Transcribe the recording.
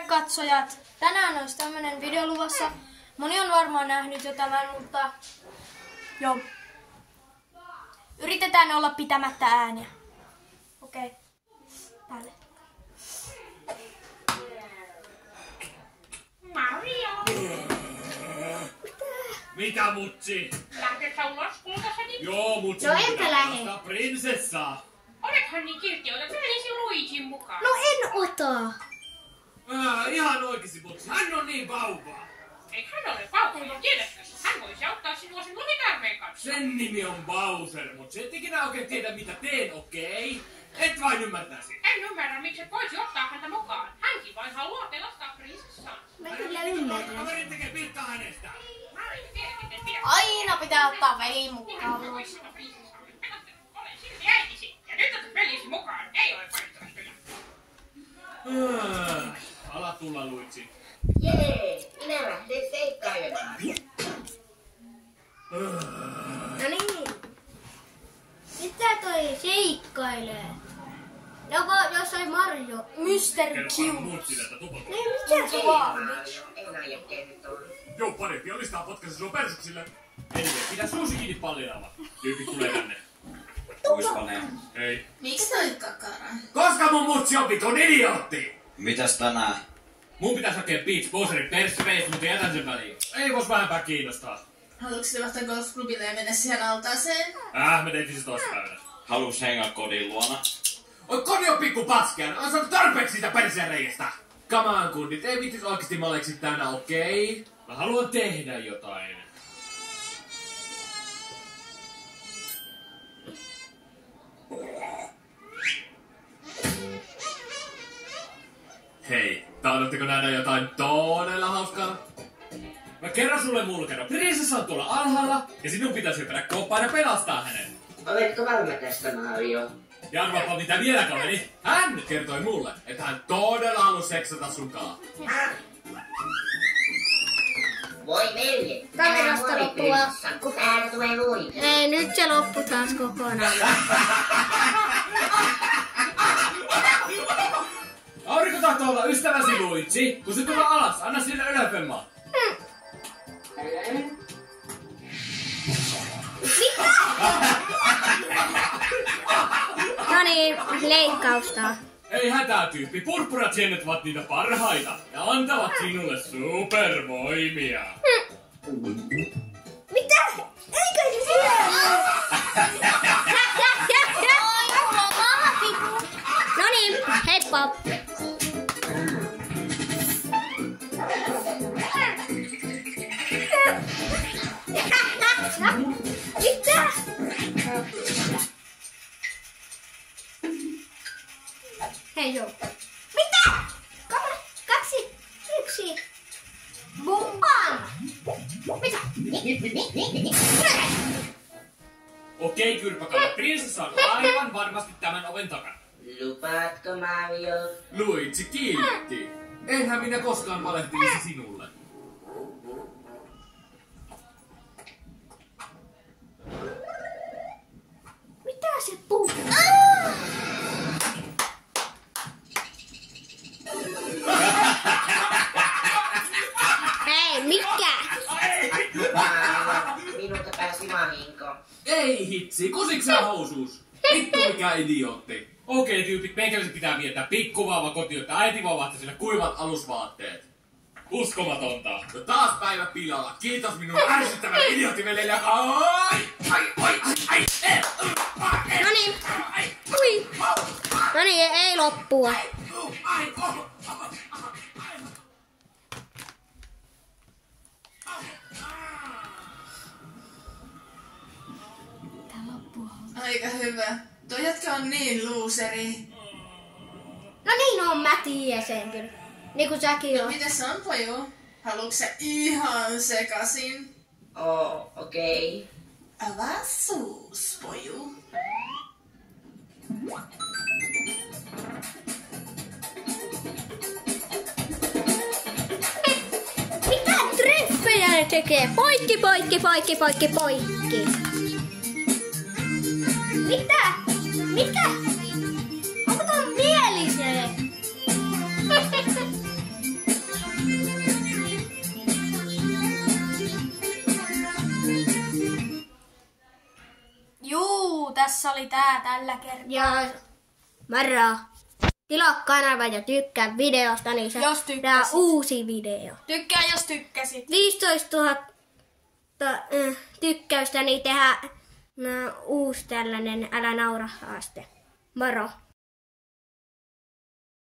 Katsojat, tänään olisi tämmönen video luvassa. Moni on varmaan nähnyt jo tämän, mutta joo. Yritetään olla pitämättä ääniä. Okei. Päälle. Mario! Mitä, mutsi? Lähdetkö ulos kultaseni? Joo, mutsi. No enpä lähde. Prinsessaa. Olethan niin kiltti, otat välisin Luigin mukaan. No en ota. Ihan oikeesti, mutsi. Hän on niin vauva. Ei hän ole vauva, tiedätkö? Hän voisi auttaa sinua sen lumikäärmeen kanssa. Sen nimi on Bowser, mut se et ikinä oikein tiedä mitä teen, okei? Et vain ymmärtäisi. En ymmärrä, miksi et voisi ottaa häntä mukaan. Hänkin vain haluaa pelastaa prinsessaan. Mä kyllä ymmärrän. Kaverin tekee pilkkaa hänestä. Mä en tiedä, miten pidät. Aina pitää ottaa veli mukaan. Minä voisin sanoa prinsessaan. Olen silti äitisi. Ja nyt otat velisi mukaan. Ei ole vaihtoehtoja. Ala tulla, Luigi. Jee, minä lähden seikkailemaan. No niin. Mitä toi seikkailee? Joko jossain Mario, Mr. Kerro Q. vaan mutsille, että tupakka. Ei mitä se vaan? Mario, en aio kertoa. Joo, parempi olistaa potkassa sun persuksille. Anyway, pidä suusi kiinni paljaalla. Tyypit tulee tänne. Kuispanee. Hei. Miksi toi kakara? Koska mun mutsi on vitun idiootti! Mitäs tänään? Mun pitäis hakea Beach Bowserin perspeis, mutta jätän sen väliin. Ei vois vähempää kiinnostaa. Haluatko lähteä golfklubille ja mennä siihen altaaseen? Me tehtiin se toissapäivänä. Halus hengaa kodin luona? Oi, koni on pikku paskia. On saanut tarpeeksi siitä perseen reiästä. Come on, kundit. Ei vittis oikeesti maleksit tänään, okei? Mä haluan tehdä jotain. Hei, tahdotteko nähdä jotain todella hauskaa? Mä kerron sulle mulkero. Prinsessa on tuolla alhaalla ja sinun pitäisi hypätä koppaan ja pelastaa hänen. Oletko varma tästä, Mario? Ja arvaapa mitä vielä, kaveri. Hän kertoi mulle, että hän todella halusi seksata sunkaan. Voi velje. Kamerasta loppuu akku. Täältä tulee Luigi. Ei, nyt se loppu taas kokonaan. Aurinko tahtoo olla ystäväsi, Luigi. Kun se tulee alas, anna sille ylöpemmaa. No niin, leikkausta. Ei hätää, tyyppi. Purppuratienet ovat niitä parhaita ja antavat sinulle supervoimia. Mitä? Eikö se siellä? No niin, heippa. Mitä? Hei joo. Mitä? 2, 1. Bumpaan! Mitä? Okei, kyrpäkalla. Prinsessa on aivan varmasti tämän oven takana. Lupaatko, Mario? Luigi kiitti. Enhän minä koskaan valehtelisi sinulle. Mitä se puhuu? Hei, mikä? Minulta pääsi vahinko. Ei hitsi, kusiksä housuus? Vittu mikä idiootti. Okei, tyypit, meikäläisen pitää viettää pikkuvauva kotiin, että äitivauva vahti sille kuivat alusvaatteet. Uskomatonta. No taas päivä pilalla. Kiitos minun ärsyttävälle idioottivelelle, joka... No niin. Ui. No niin, ei loppua. Aika hyvä. Tuo jätkä on niin luuseri. No niin on, mä tiedän sen kyllä. Niin kuin säkin on. Mites on, poju? Haluatko sä ihan sekasin? Okei. Avaa suus, poju. Mitä treffejä ne tekee? Poikki, poikki, poikki, poikki, poikki. Mitä? Mikä? Onko tää mielisee? tässä oli tää tällä kertaa. Ja moro. Tilaa kanava ja tykkää videosta, niin se Jos tää tykkäsit. uusi video. Tykkää jos tykkäsit. 15 000 tykkäystä, niin tehdään uusi tällainen Älä naura haaste. Moro.